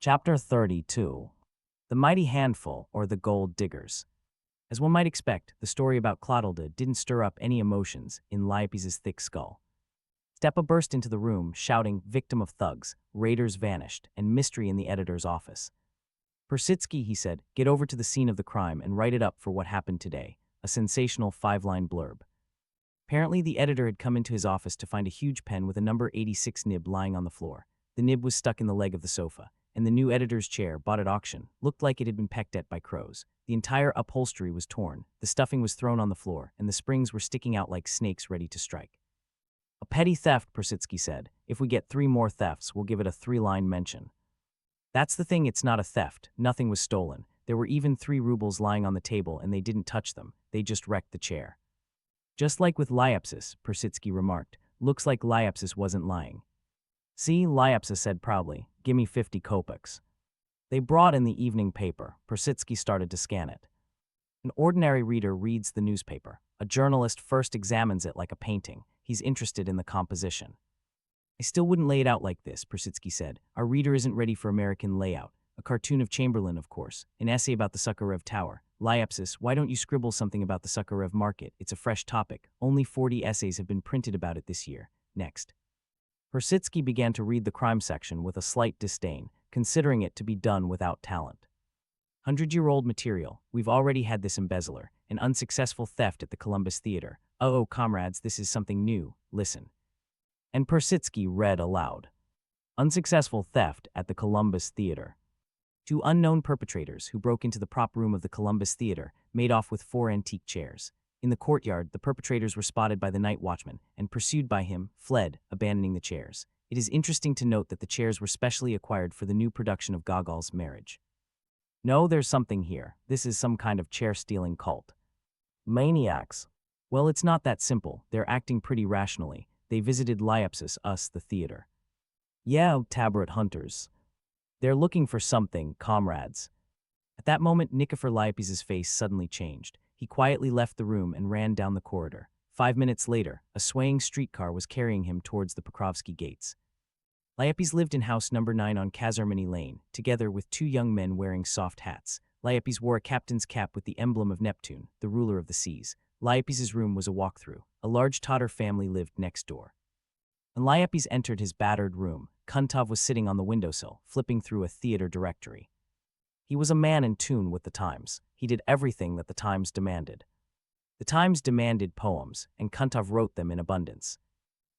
Chapter 32. The Mighty Handful, or the Gold Diggers. As one might expect, the story about Clodalda didn't stir up any emotions in Lyapis's thick skull. Stepa burst into the room, shouting, "Victim of thugs, raiders vanished, and mystery in the editor's office." "Persitsky," he said, "get over to the scene of the crime and write it up for what happened today." A sensational 5-line blurb. Apparently, the editor had come into his office to find a huge pen with a number 86 nib lying on the floor. The nib was stuck in the leg of the sofa, and the new editor's chair, bought at auction, looked like it had been pecked at by crows. The entire upholstery was torn, the stuffing was thrown on the floor, and the springs were sticking out like snakes ready to strike. "A petty theft," Persitsky said. "If we get 3 more thefts, we'll give it a 3-line mention." "That's the thing, it's not a theft. Nothing was stolen. There were even 3 rubles lying on the table, and they didn't touch them. They just wrecked the chair." "Just like with Lyapsis," Persitsky remarked. "Looks like Lyapsis wasn't lying." "See," Lyapsis said proudly, "gimme 50 kopecks." They brought in the evening paper. Persitsky started to scan it. An ordinary reader reads the newspaper. A journalist first examines it like a painting. He's interested in the composition. "I still wouldn't lay it out like this," Persitsky said. "Our reader isn't ready for American layout. A cartoon of Chamberlain, of course. An essay about the Sakharev Tower. Lyapsis, why don't you scribble something about the Sakharev market? It's a fresh topic. Only 40 essays have been printed about it this year. Next." Persitsky began to read the crime section with a slight disdain, considering it to be done without talent. "100-year-old material. We've already had this embezzler. An unsuccessful theft at the Columbus Theater. Oh, comrades, this is something new. Listen." And Persitsky read aloud. "Unsuccessful theft at the Columbus Theater. 2 unknown perpetrators who broke into the prop room of the Columbus Theater made off with 4 antique chairs. In the courtyard, the perpetrators were spotted by the night watchman and, pursued by him, fled, abandoning the chairs. It is interesting to note that the chairs were specially acquired for the new production of Gogol's Marriage. No, there's something here. This is some kind of chair-stealing cult. Maniacs. Well, it's not that simple. They're acting pretty rationally. They visited Lyapsis, us, the theater. Yeah, Tabaret hunters. They're looking for something, comrades." At that moment, Nikifor Lyapis's face suddenly changed. He quietly left the room and ran down the corridor. 5 minutes later, a swaying streetcar was carrying him towards the Pokrovsky gates. Lyapis lived in house number 9 on Kazarmany Lane, together with 2 young men wearing soft hats. Lyapis wore a captain's cap with the emblem of Neptune, the ruler of the seas. Lyapis's room was a walk-through. A large Tatar family lived next door. When Lyapis entered his battered room, Kuntov was sitting on the windowsill, flipping through a theater directory. He was a man in tune with the times. He did everything that the times demanded. The times demanded poems, and Kuntov wrote them in abundance.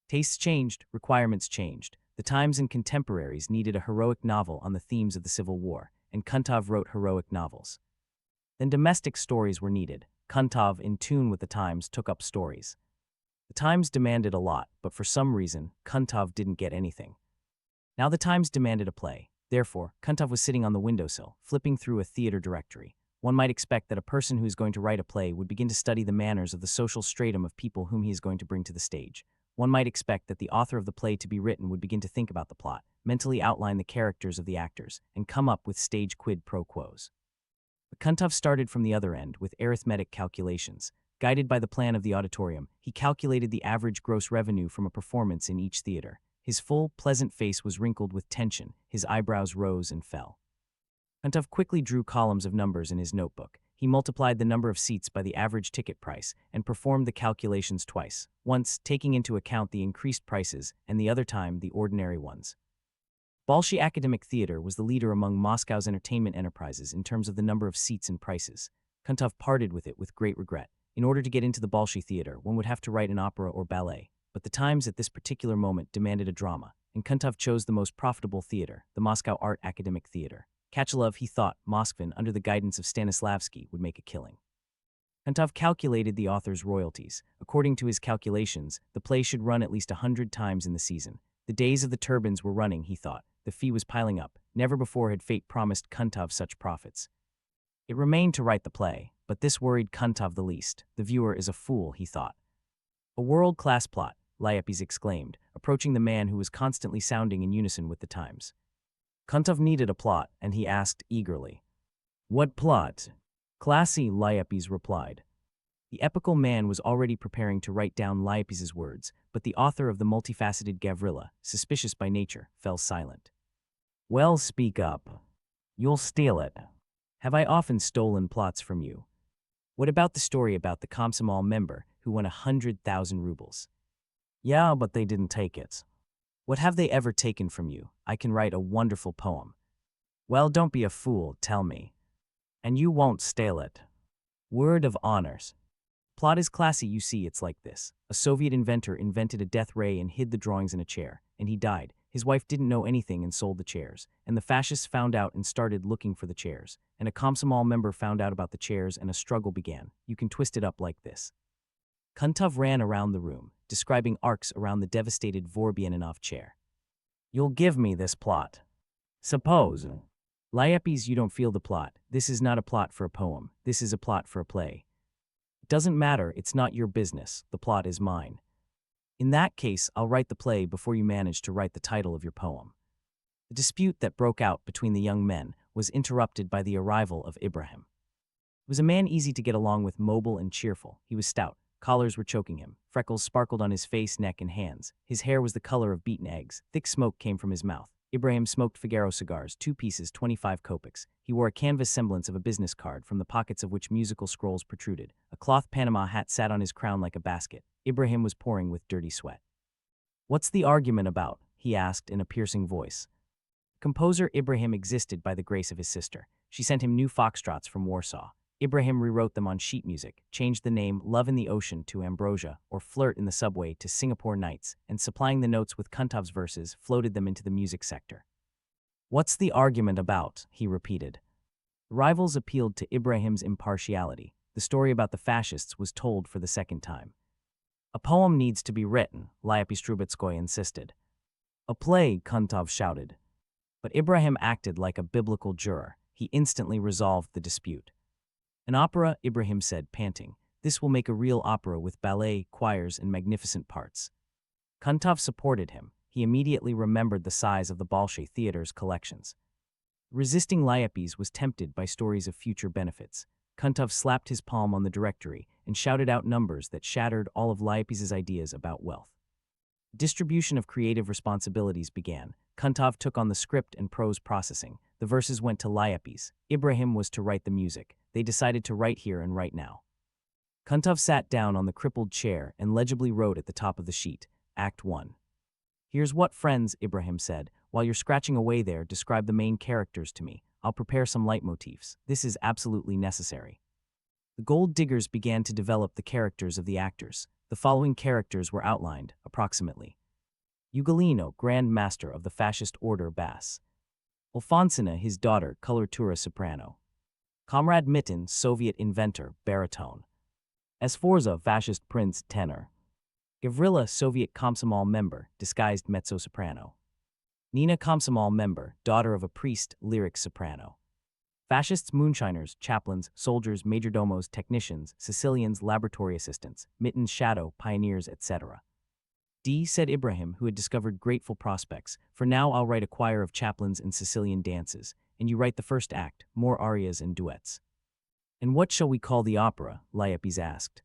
Tastes changed, requirements changed. The times and contemporaries needed a heroic novel on the themes of the Civil War, and Kuntov wrote heroic novels. Then domestic stories were needed. Kuntov, in tune with the times, took up stories. The times demanded a lot, but for some reason, Kuntov didn't get anything. Now the times demanded a play. Therefore, Kuntov was sitting on the windowsill, flipping through a theater directory. One might expect that a person who is going to write a play would begin to study the manners of the social stratum of people whom he is going to bring to the stage. One might expect that the author of the play to be written would begin to think about the plot, mentally outline the characters of the actors, and come up with stage quid pro quos. But Kuntov started from the other end with arithmetic calculations. Guided by the plan of the auditorium, he calculated the average gross revenue from a performance in each theater. His full, pleasant face was wrinkled with tension. His eyebrows rose and fell. Kuntov quickly drew columns of numbers in his notebook. He multiplied the number of seats by the average ticket price and performed the calculations twice, once taking into account the increased prices and the other time the ordinary ones. Bolshoi Academic Theater was the leader among Moscow's entertainment enterprises in terms of the number of seats and prices. Kuntov parted with it with great regret. In order to get into the Bolshoi Theater, one would have to write an opera or ballet. But the times at this particular moment demanded a drama, and Kuntov chose the most profitable theater, the Moscow Art Academic Theater. Kachalov, he thought, Moskvin, under the guidance of Stanislavski, would make a killing. Kuntov calculated the author's royalties. According to his calculations, the play should run at least 100 times in the season. The days of the turbines were running, he thought. The fee was piling up. Never before had fate promised Kuntov such profits. It remained to write the play, but this worried Kuntov the least. The viewer is a fool, he thought. "A world-class plot," Lyapis exclaimed, approaching the man who was constantly sounding in unison with the times. Kuntov needed a plot, and he asked eagerly, "What plot?" "Classy," Lyapis replied. The epical man was already preparing to write down Lyapis's words, but the author of the multifaceted Gavrila, suspicious by nature, fell silent. Well, speak up. You'll steal it. Have I often stolen plots from you? What about the story about the Komsomol member who won 100,000 rubles? Yeah, but they didn't take it. What have they ever taken from you? I can write a wonderful poem. Well, don't be a fool, tell me. And you won't steal it. Word of honors. Plot is classy, you see, it's like this. A Soviet inventor invented a death ray and hid the drawings in a chair, and he died. His wife didn't know anything and sold the chairs, and the fascists found out and started looking for the chairs, and a Komsomol member found out about the chairs and a struggle began. You can twist it up like this. Kuntov ran around the room, describing arcs around the devastated Vorobyaninov chair. You'll give me this plot. Suppose. Lyapis, you don't feel the plot. This is not a plot for a poem. This is a plot for a play. It doesn't matter, it's not your business. The plot is mine. In that case, I'll write the play before you manage to write the title of your poem. The dispute that broke out between the young men was interrupted by the arrival of Ibrahim. He was a man easy to get along with, mobile and cheerful. He was stout. Collars were choking him. Freckles sparkled on his face, neck, and hands. His hair was the color of beaten eggs. Thick smoke came from his mouth. Ibrahim smoked Figaro cigars, 2 pieces, 25 kopecks. He wore a canvas semblance of a business card, from the pockets of which musical scrolls protruded. A cloth Panama hat sat on his crown like a basket. Ibrahim was pouring with dirty sweat. What's the argument about? He asked in a piercing voice. Composer Ibrahim existed by the grace of his sister. She sent him new foxtrots from Warsaw. Ibrahim rewrote them on sheet music, changed the name Love in the Ocean to Ambrosia, or Flirt in the Subway to Singapore Nights, and supplying the notes with Kuntov's verses, floated them into the music sector. What's the argument about? He repeated. The rivals appealed to Ibrahim's impartiality. The story about the fascists was told for the second time. A poem needs to be written, Lyapis Trubetskoy insisted. A play, Kuntov shouted. But Ibrahim acted like a biblical juror. He instantly resolved the dispute. An opera, Ibrahim said, panting. This will make a real opera with ballet, choirs, and magnificent parts. Kuntov supported him. He immediately remembered the size of the Bolshoi Theater's collections. Resisting Lyapis was tempted by stories of future benefits. Kuntov slapped his palm on the directory and shouted out numbers that shattered all of Lyapis's ideas about wealth. Distribution of creative responsibilities began. Kuntov took on the script and prose processing. The verses went to Lyapis. Ibrahim was to write the music. They decided to write here and write now. Kuntov sat down on the crippled chair and legibly wrote at the top of the sheet, Act 1. Here's what, friends, Ibrahim said. While you're scratching away there, describe the main characters to me. I'll prepare some leitmotifs. This is absolutely necessary. The gold diggers began to develop the characters of the actors. The following characters were outlined, approximately. Ugolino, Grand Master of the Fascist Order Bass. Alfonsina, his daughter, coloratura soprano. Comrade Mitten, Soviet inventor, baritone. Sforza, Fascist Prince, tenor. Gavrila, Soviet Komsomol member, disguised mezzo-soprano. Nina, Komsomol member, daughter of a priest, lyric soprano. Fascists, moonshiners, chaplains, soldiers, majordomos, technicians, Sicilians, laboratory assistants, Mitten's shadow, pioneers, etc. D, said Ibrahim, who had discovered grateful prospects. For now I'll write a choir of chaplains and Sicilian dances, and you write the first act, more arias and duets. And what shall we call the opera? Lyapis asked.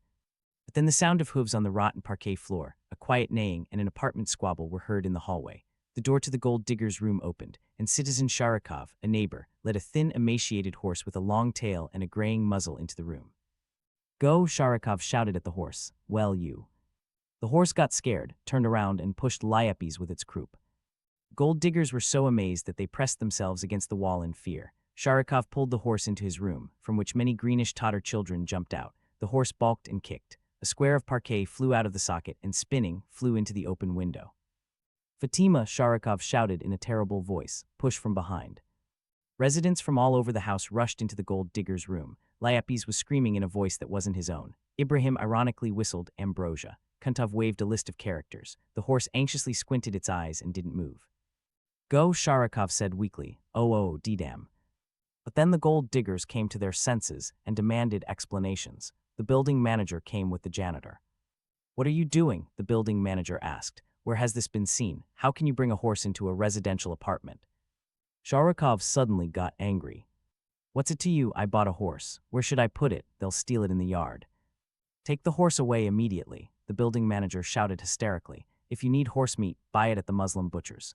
But then the sound of hooves on the rotten parquet floor, a quiet neighing, and an apartment squabble were heard in the hallway. The door to the gold digger's room opened, and Citizen Sharikov, a neighbor, led a thin, emaciated horse with a long tail and a graying muzzle into the room. Go, Sharikov shouted at the horse. Well, you. The horse got scared, turned around, and pushed Lyapis with its croup. Gold diggers were so amazed that they pressed themselves against the wall in fear. Sharikov pulled the horse into his room, from which many greenish totter children jumped out. The horse balked and kicked. A square of parquet flew out of the socket and, spinning, flew into the open window. Fatima, Sharikov shouted in a terrible voice, push from behind. Residents from all over the house rushed into the gold digger's room. Lyapis was screaming in a voice that wasn't his own. Ibrahim ironically whistled Ambrosia. Kuntov waved a list of characters. The horse anxiously squinted its eyes and didn't move. Go, Sharikov said weakly. Oh, D-damn. But then the gold diggers came to their senses and demanded explanations. The building manager came with the janitor. What are you doing? The building manager asked. Where has this been seen? How can you bring a horse into a residential apartment? Sharikov suddenly got angry. What's it to you? I bought a horse. Where should I put it? They'll steal it in the yard. Take the horse away immediately, the building manager shouted hysterically. If you need horse meat, buy it at the Muslim butcher's.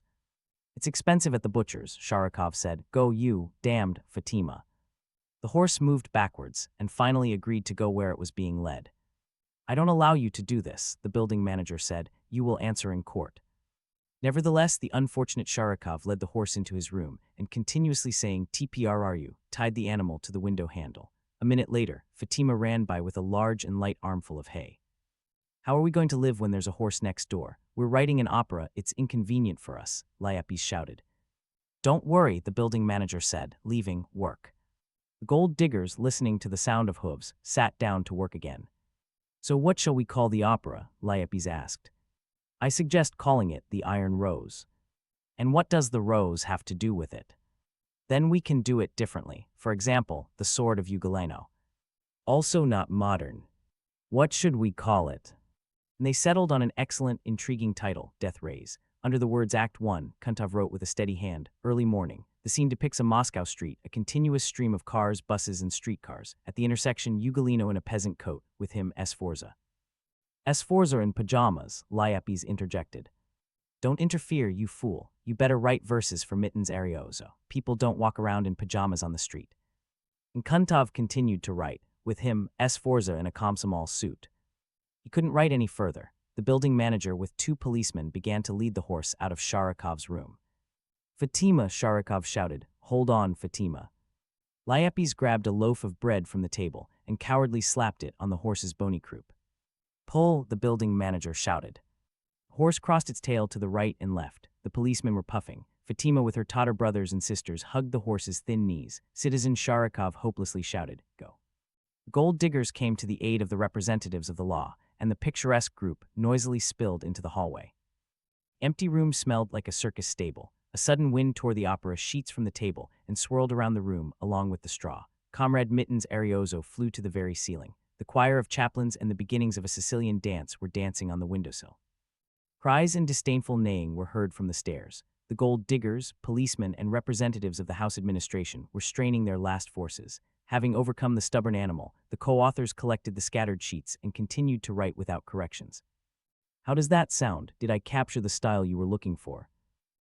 It's expensive at the butcher's, Sharikov said. Go you, damned Fatima. The horse moved backwards and finally agreed to go where it was being led. I don't allow you to do this, the building manager said. You will answer in court. Nevertheless, the unfortunate Sharikov led the horse into his room and, continuously saying TPRRU, tied the animal to the window handle. A minute later, Fatima ran by with a large and light armful of hay. How are we going to live when there's a horse next door? We're writing an opera, it's inconvenient for us, Lyapis shouted. Don't worry, the building manager said, leaving work. The gold diggers, listening to the sound of hooves, sat down to work again. So what shall we call the opera? Lyapis asked. I suggest calling it The Iron Rose. And what does the rose have to do with it? Then we can do it differently. For example, The Sword of Yevgeny. Also not modern. What should we call it? And they settled on an excellent, intriguing title, Death Rays. Under the words Act 1, Kuntov wrote with a steady hand, early morning. The scene depicts a Moscow street, a continuous stream of cars, buses, and streetcars. At the intersection, Ugolino in a peasant coat, with him Sforza. Sforza in pajamas, Lyapis interjected. Don't interfere, you fool. You better write verses for Mittens Arioso. People don't walk around in pajamas on the street. And Kuntov continued to write, with him Sforza in a komsomol suit. He couldn't write any further. The building manager with 2 policemen began to lead the horse out of Sharikov's room. Fatima, Sharikov shouted. Hold on, Fatima. Lyapis grabbed a loaf of bread from the table and cowardly slapped it on the horse's bony croup. Pull, the building manager shouted. The horse crossed its tail to the right and left. The policemen were puffing. Fatima with her totter brothers and sisters hugged the horse's thin knees. Citizen Sharikov hopelessly shouted, Go. The gold diggers came to the aid of the representatives of the law, and the picturesque group noisily spilled into the hallway. Empty room smelled like a circus stable. A sudden wind tore the opera sheets from the table and swirled around the room along with the straw. Comrade Mittens Arioso flew to the very ceiling. The choir of chaplains and the beginnings of a Sicilian dance were dancing on the windowsill. Cries and disdainful neighing were heard from the stairs. The gold diggers, policemen, and representatives of the house administration were straining their last forces. Having overcome the stubborn animal, the co-authors collected the scattered sheets and continued to write without corrections. How does that sound? Did I capture the style you were looking for?